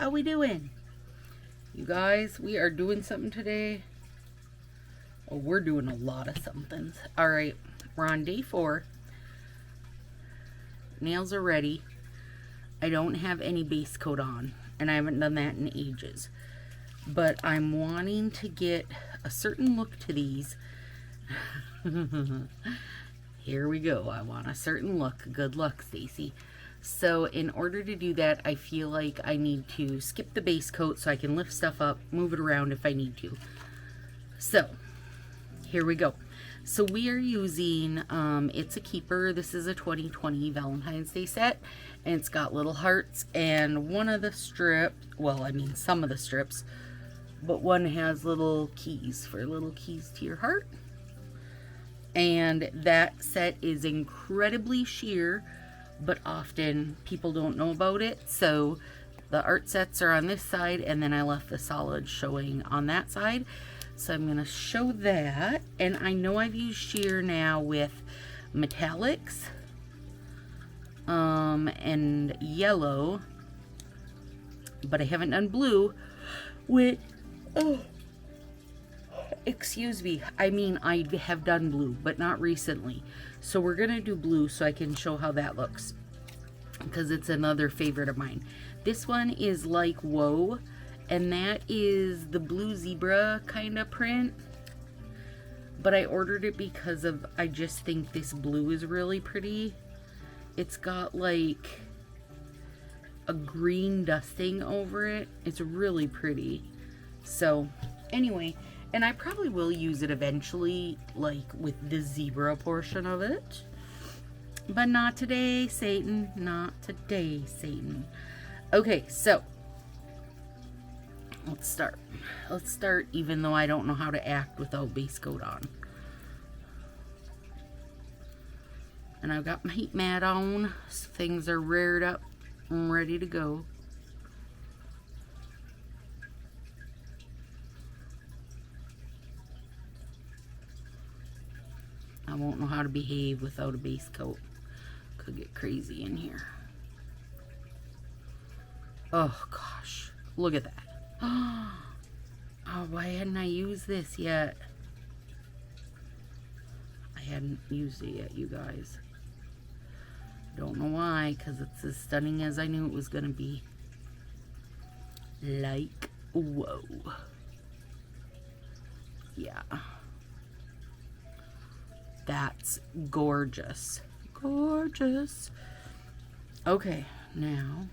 How we doing? You guys, we are doing something today. Oh, we're doing a lot of somethings. Alright, we're on day 4. Nails are ready. I don't have any base coat on, and I haven't done that in ages. But I'm wanting to get a certain look to these. Here we go. I want a certain look. Good luck, Stacy. So in order to do that, I feel like I need to skip the base coat so I can lift stuff up, move it around if I need to. So here we go. So we are using, it's a Keyper. This is a 2020 Valentine's Day set, and it's got little hearts, and one of the strips, well, I mean some of the strips, but one has little keys for little keys to your heart. And that set is incredibly sheer, but often people don't know about it. So the art sets are on this side, and then I left the solid showing on that side. So I'm going to show that. And I know I've used sheer now with metallics and yellow, but I haven't done blue with, excuse me, I mean I have done blue, but not recently. So we're going to do blue so I can show how that looks, because it's another favorite of mine. This one is like Whoa, and that is the blue zebra kind of print. But I ordered it because of, I just think this blue is really pretty. It's got like a green dusting over it. It's really pretty. So anyway, and I probably will use it eventually, like with the zebra portion of it. But not today, Satan. Not today, Satan. Okay, so let's start. Let's start even though I don't know how to act without base coat on. And I've got my heat mat on. So things are reared up and ready to go. I won't know how to behave without a base coat. Could get crazy in here. Oh gosh, look at that. Oh, why hadn't I used this yet? I hadn't used it yet, you guys. Don't know why, because it's as stunning as I knew it was going to be. Like, whoa. Yeah. That's gorgeous. Gorgeous. Okay, now,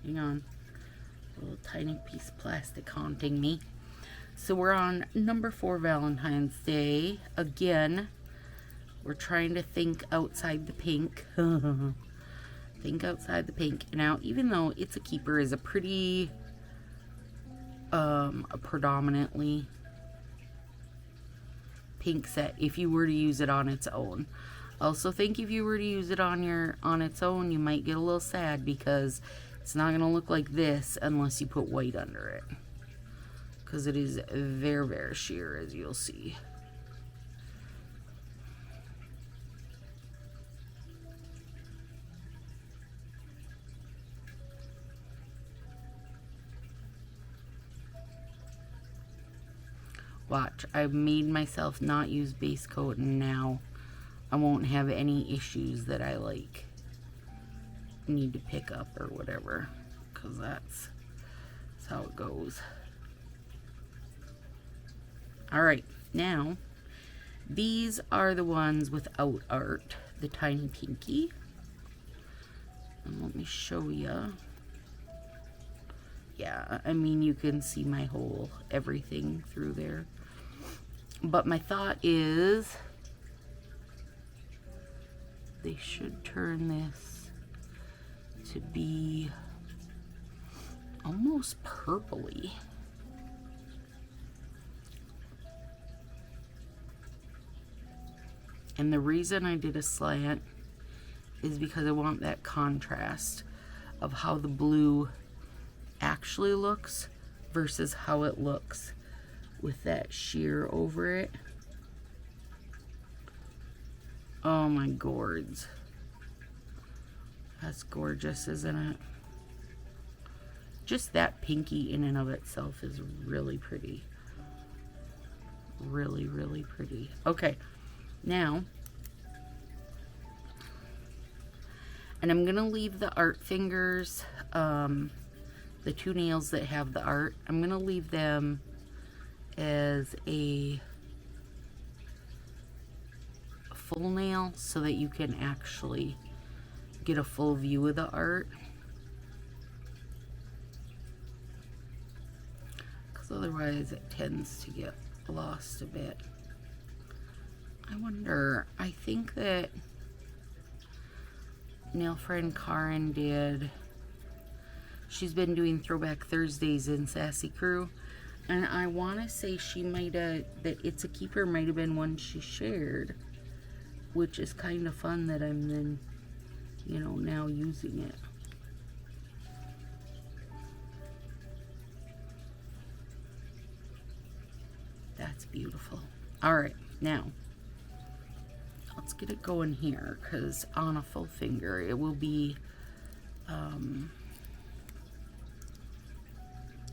hang on. A little tiny piece of plastic haunting me. So we're on number 4 Valentine's Day. Again, we're trying to think outside the pink. Think outside the pink. Now, even though it's a Keyper, is a pretty, a predominantly pink set if you were to use it on its own. Also think if you were to use it on its own, you might get a little sad because it's not going to look like this unless you put white under it, because it is very, very sheer, as you'll see. Watch, I've made myself not use base coat, and now I won't have any issues that I like need to pick up or whatever, because that's how it goes. Alright, now these are the ones without art, the tiny pinky. And let me show you. Yeah, I mean, you can see my whole everything through there. But my thought is they should turn this to be almost purpley. And the reason I did a slant is because I want that contrast of how the blue actually looks versus how it looks with that sheer over it. Oh my gourds. That's gorgeous, isn't it? just that pinky in and of itself is really pretty. Really, really pretty. Okay, now, and I'm gonna leave the art fingers, the 2 nails that have the art, I'm gonna leave them as a full nail so that you can actually get a full view of the art. Because otherwise it tends to get lost a bit. I wonder, I think that nail friend Karen did, she's been doing Throwback Thursdays in Sassy Crew, and I want to say she might have, that It's a Keyper might have been one she shared, which is kind of fun that I'm then, you know, now using it. That's beautiful. All right, now let's get it going here, because on a full finger it will be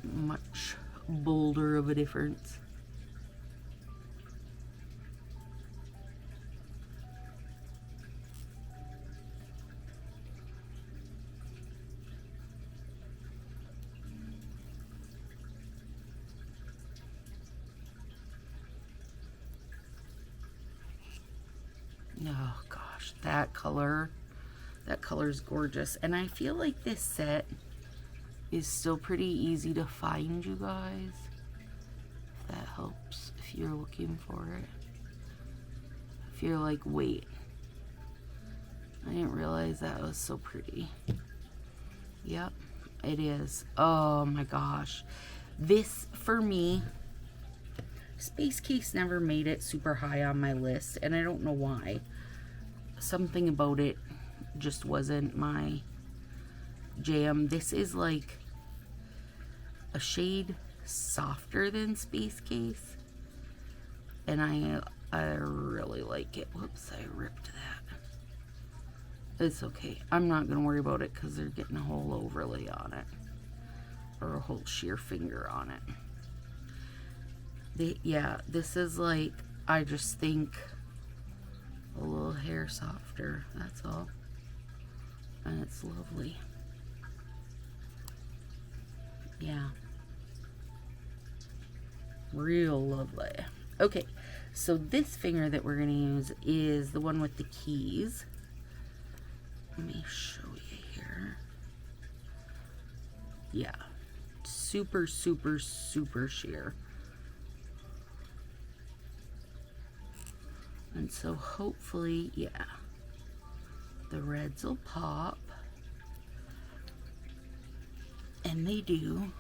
much bolder of a difference. Oh gosh, that color's gorgeous. And I feel like this set is still pretty easy to find, you guys, if that helps, if you're looking for it. If you're like, wait, I didn't realize that was so pretty. Yep, it is. Oh my gosh, this for me, Space Case never made it super high on my list, and I don't know why. Something about it just wasn't my jam. This is like a shade softer than Space Case, and I really like it. Whoops, I ripped that. It's okay. I'm not gonna worry about it because they're getting a whole overlay on it, or a whole sheer finger on it. Yeah, this is like, I just think a little hair softer, that's all. And it's lovely. Yeah. Real lovely. Okay, so this finger that we're going to use is the one with the keys. Let me show you here. Yeah. Super, super, super sheer. And so hopefully, yeah, the reds will pop. And they do.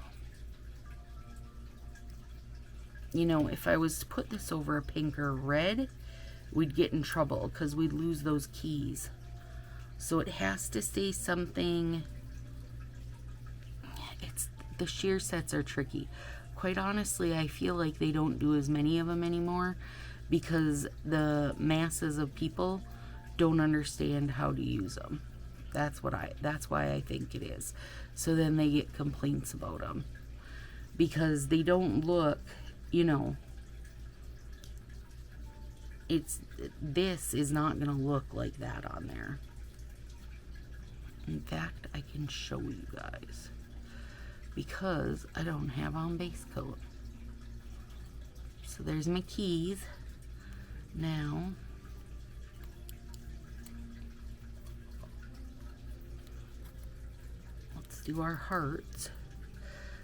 You know, if I was to put this over a pink or red, we'd get in trouble because we'd lose those keys. So it has to stay something. The sheer sets are tricky. Quite honestly, I feel like they don't do as many of them anymore, because the masses of people don't understand how to use them. That's why I think it is. So then they get complaints about them, because they don't look, you know, this is not going to look like that on there. In fact, I can show you guys, because I don't have on base coat. So there's my keys. Now, let's do our hearts.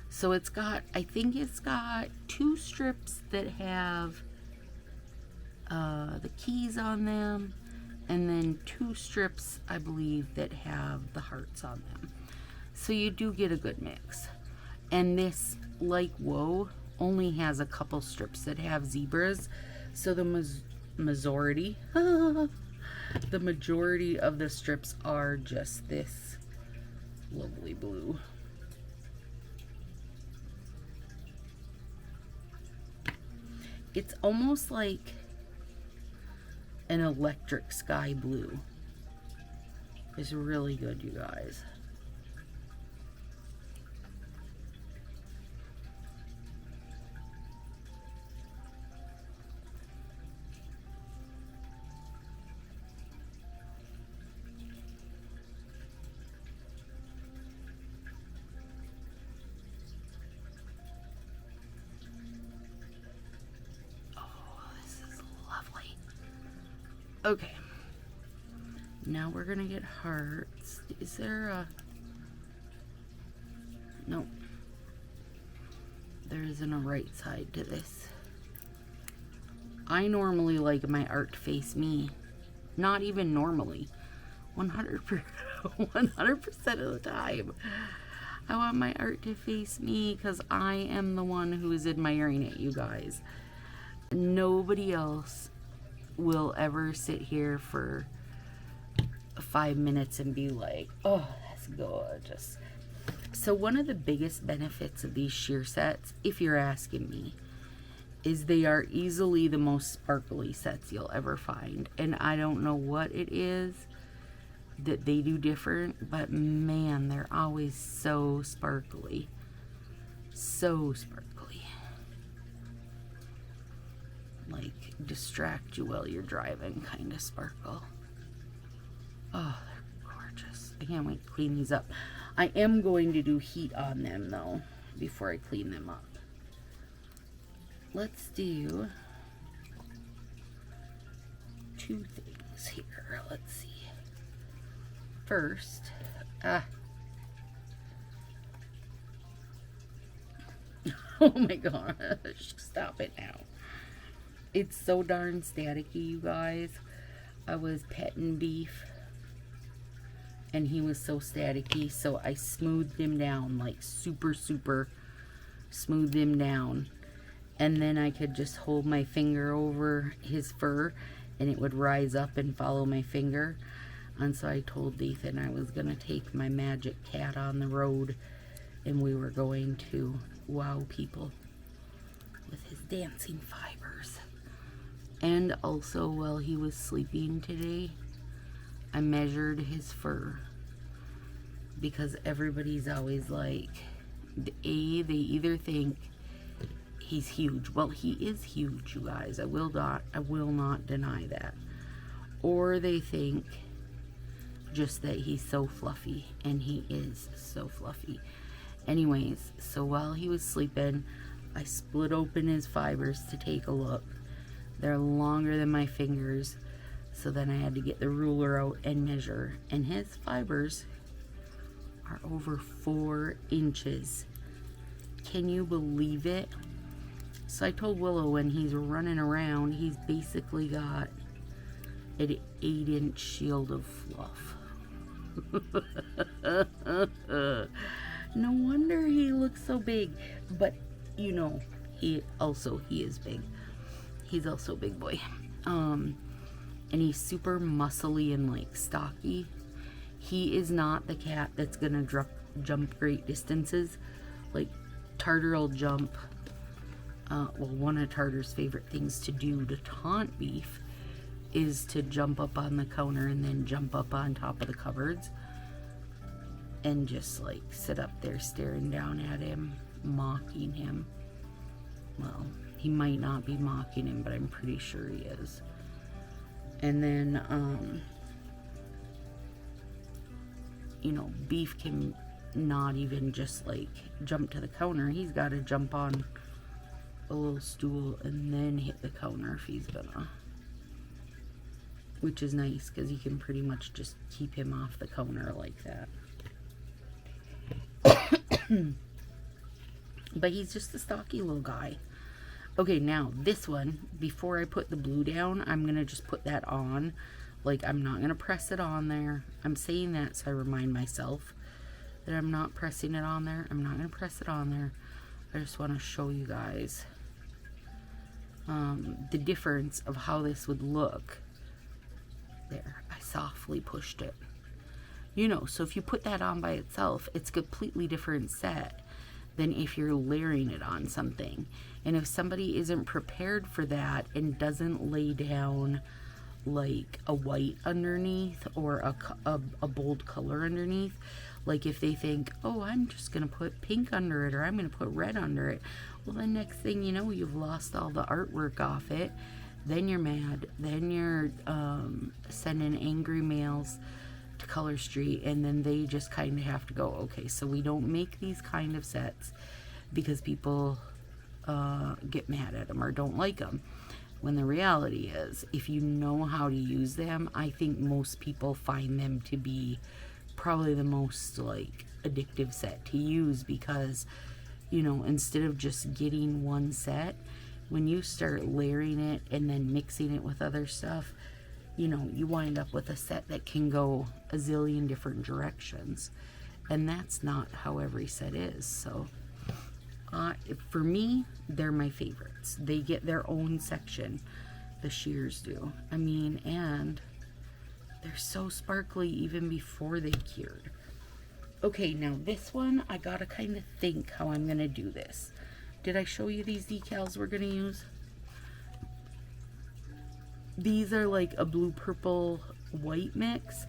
So it's got, I think it's got 2 strips that have the keys on them, and then 2 strips, I believe, that have the hearts on them. So you do get a good mix. And this, like Whoa, only has a couple strips that have zebras. So the majority of the strips are just this lovely blue. It's almost like an electric sky blue. It's really good, you guys. Okay. Now we're gonna get hearts. Is there a... Nope. There isn't a right side to this. I normally like my art to face me. Not even normally. 100% of the time. I want my art to face me because I am the one who is admiring it, you guys. Nobody else will ever sit here for 5 minutes and be like, oh, that's gorgeous. So one of the biggest benefits of these sheer sets, if you're asking me, is they are easily the most sparkly sets you'll ever find. And I don't know what it is that they do different, but man, they're always so sparkly. So sparkly. Like, distract you while you're driving kind of sparkle. Oh, they're gorgeous. I can't wait to clean these up. I am going to do heat on them, though, before I clean them up. Let's do 2 things here. Let's see. First, oh my gosh, stop it now. It's so darn staticky, you guys. I was petting Beef, and he was so staticky, so I smoothed him down, like super smoothed him down. And then I could just hold my finger over his fur, and it would rise up and follow my finger. And so I told Ethan I was going to take my magic cat on the road, and we were going to wow people with his dancing fibers. And also, while he was sleeping today, I measured his fur, because everybody's always like, they either think he's huge. Well, he is huge, you guys. I will not deny that. Or they think just that he's so fluffy, and he is so fluffy. Anyways, so while he was sleeping, I split open his fibers to take a look. They're longer than my fingers, so then I had to get the ruler out and measure, and his fibers are over 4 inches. Can you believe it? So I told Willow when he's running around, he's basically got an 8-inch shield of fluff. No wonder he looks so big. But, you know, he is big. He's also a big boy. And he's super muscly and, like, stocky. He is not the cat that's gonna jump great distances. Like, Tartar will jump. Well, one of Tartar's favorite things to do to taunt Beef is to jump up on the counter and then jump up on top of the cupboards and just like sit up there staring down at him, mocking him. Well, he might not be mocking him, but I'm pretty sure he is. And then, you know, Beef can not even just like jump to the counter. He's got to jump on a little stool and then hit the counter if he's gonna. Which is nice, because you can pretty much just keep him off the counter like that. But he's just a stocky little guy. Okay, now this one, before I put the blue down, I'm going to just put that on. Like, I'm not going to press it on there. I'm saying that so I remind myself that I'm not pressing it on there. I'm not going to press it on there. I just want to show you guys the difference of how this would look. There, I softly pushed it. You know, so if you put that on by itself, it's a completely different set than if you're layering it on something. And if somebody isn't prepared for that and doesn't lay down like a white underneath or a bold color underneath, like if they think, oh, I'm just going to put pink under it or I'm going to put red under it, well, the next thing you know, you've lost all the artwork off it. Then you're mad. Then you're sending angry mails to Color Street, and then they just kind of have to go, okay, so we don't make these kind of sets because people get mad at them or don't like them. When the reality is, if you know how to use them, I think most people find them to be probably the most like addictive set to use, because you know, instead of just getting one set, when you start layering it and then mixing it with other stuff, you know, you wind up with a set that can go a zillion different directions. And that's not how every set is. So for me, they're my favorites. They get their own section. The shears do. I mean, and they're so sparkly even before they cured. Okay, now this one, I gotta kind of think how I'm gonna do this. Did I show you these decals we're gonna use? These are like a blue, purple, white mix,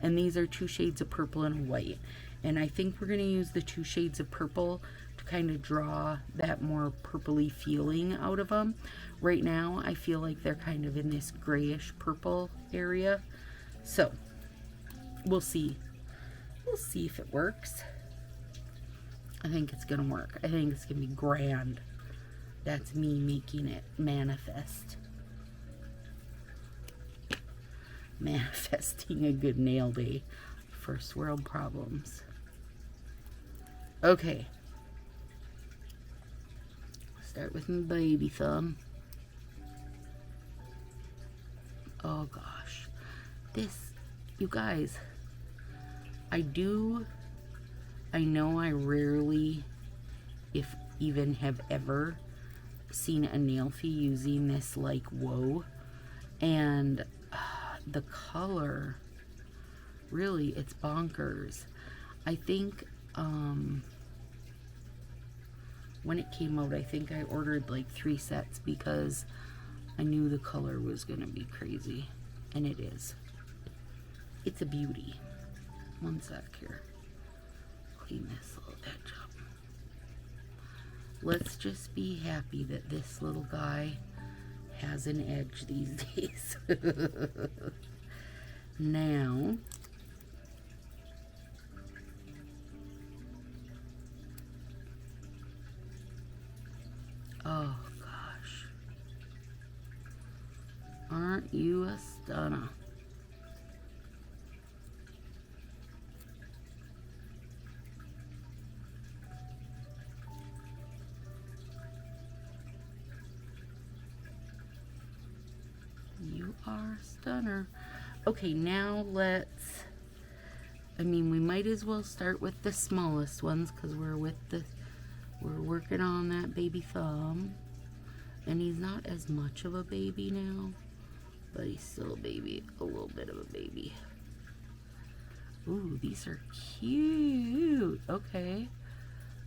and these are 2 shades of purple and white. And I think we're gonna use the 2 shades of purple to kind of draw that more purpley feeling out of them. Right now, I feel like they're kind of in this grayish purple area. So, we'll see. We'll see if it works. I think it's gonna work. I think it's gonna be grand. That's me making it manifest. Manifesting a good nail day. First world problems. Okay. Start with my baby thumb. Oh gosh. This, you guys, I know I rarely, if even have ever, seen a nailfee using this like whoa. And the color, really, it's bonkers. I think when it came out, I think I ordered like 3 sets because I knew the color was gonna be crazy, and it is. It's a beauty. One sec here. Clean this little edge up. Let's just be happy that this little guy has an edge these days. Now, oh gosh, aren't you a stunner? You are a stunner. Okay, now let's, I mean, we might as well start with the smallest ones because we're working on that baby thumb. And he's not as much of a baby now, but he's still a baby, a little bit of a baby. Ooh, these are cute. Okay.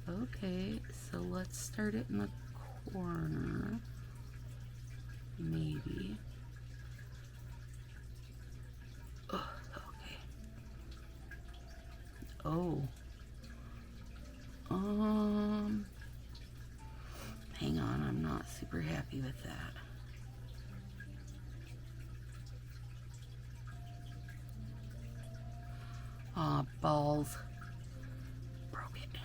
Okay, so let's start it in the corner. Maybe. Oh, okay. Oh. Hang on, I'm not super happy with that. Aw, balls. Broke it.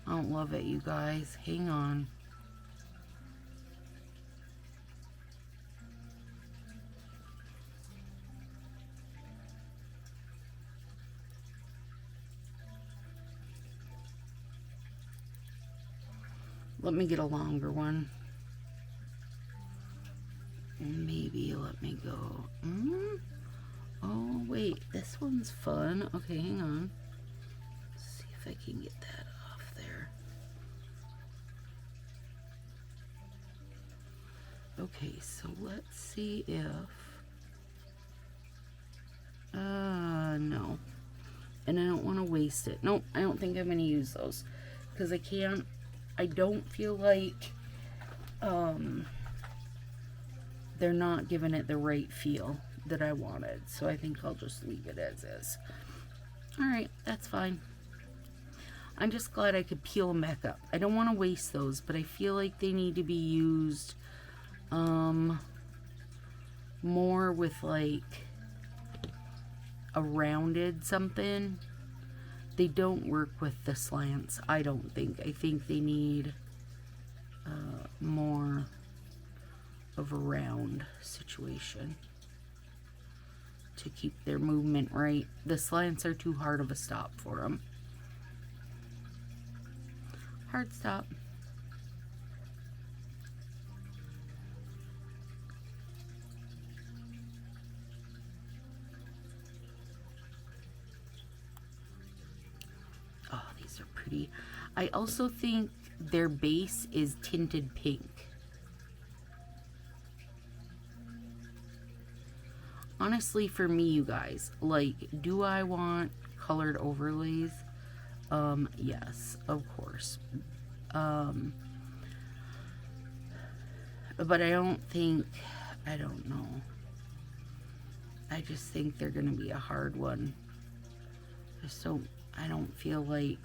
I don't love it, you guys. Hang on. Let me get a longer one. And maybe let me go. Oh, wait. This one's fun. Okay, hang on. Let's see if I can get that off there. Okay, so let's see if... no. And I don't want to waste it. Nope, I don't think I'm going to use those. Because I don't feel like they're not giving it the right feel that I wanted. So I think I'll just leave it as is. Alright, that's fine. I'm just glad I could peel them back up. I don't want to waste those, but I feel like they need to be used more with like a rounded something. They don't work with the slants, I don't think. I think they need more of a round situation to keep their movement right. The slants are too hard of a stop for them. Hard stop. Oh, these are pretty. I also think their base is tinted pink. Honestly, for me, you guys, like, do I want colored overlays? Yes, of course. But I don't think, I don't know. I just think they're gonna be a hard one. I don't feel like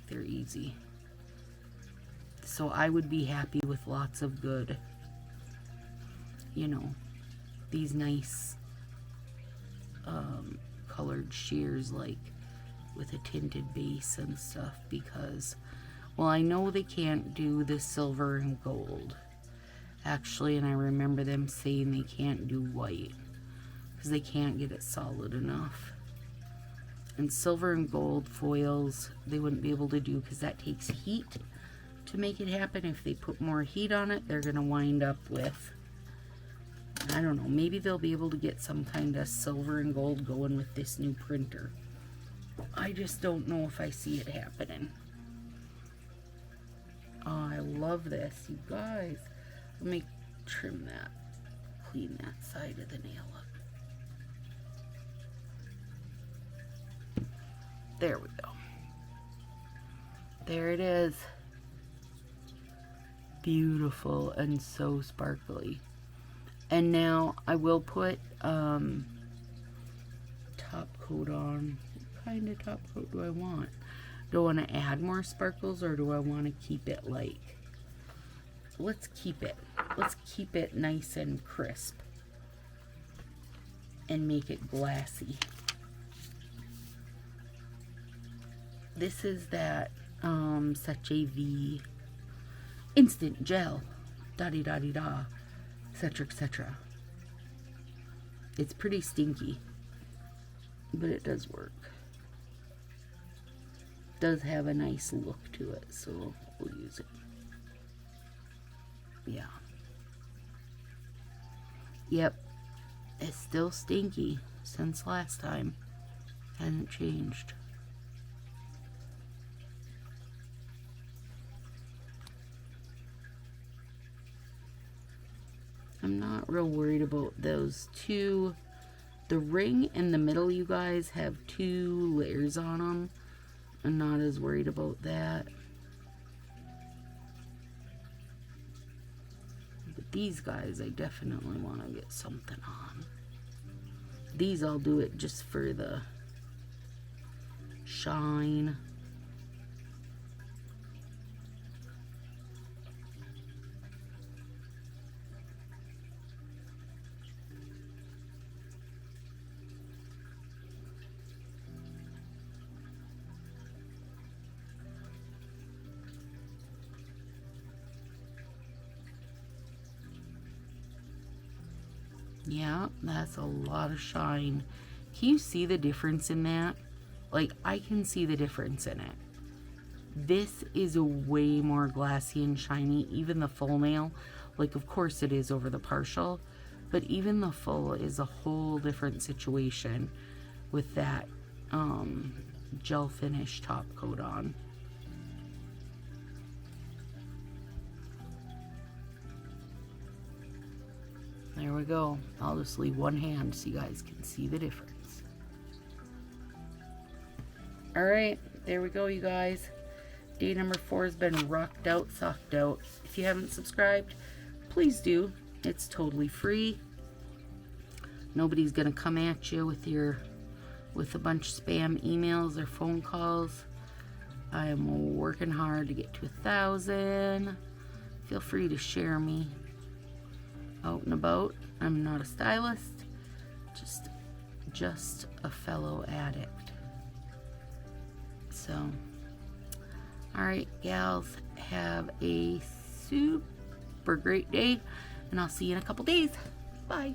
they're easy. So I would be happy with lots of good, you know, these nice colored shears, like with a tinted base and stuff, because, well, I know they can't do the silver and gold actually, and I remember them saying they can't do white because they can't get it solid enough. And silver and gold foils they wouldn't be able to do because that takes heat to make it happen. If they put more heat on it, they're gonna wind up with, I don't know, maybe they'll be able to get some kind of silver and gold going with this new printer. I just don't know if I see it happening. Oh, I love this, you guys. Let me trim that, clean that side of the nail up. There we go. There it is. Beautiful and so sparkly. And now I will put top coat on. What kind of top coat do I want? Do I want to add more sparkles, or do I want to keep it like, let's keep it nice and crisp and make it glassy. This is that such a V instant gel, da-di-da-di-da, etc., etc. It's pretty stinky, but it does work. Does have a nice look to it, so we'll use it. Yeah. Yep. It's still stinky since last time. Hasn't changed. I'm not real worried about those two. The ring in the middle, you guys, have 2 layers on them. I'm not as worried about that. But these guys, I definitely want to get something on. These, I'll do it just for the shine. Yeah, that's a lot of shine. Can you see the difference in that? Like, I can see the difference in it. This is way more glassy and shiny. Even the full nail, like, of course it is over the partial, but even the full is a whole different situation with that gel finish top coat on. There we go. I'll just leave one hand so you guys can see the difference. Alright, there we go, you guys. Day number 4 has been rocked out, socked out. If you haven't subscribed, please do. It's totally free. Nobody's going to come at you with your with a bunch of spam emails or phone calls. I am working hard to get to 1,000. Feel free to share me out and about. I'm not a stylist, just a fellow addict. So, all right, gals, have a super great day, and I'll see you in a couple days. Bye.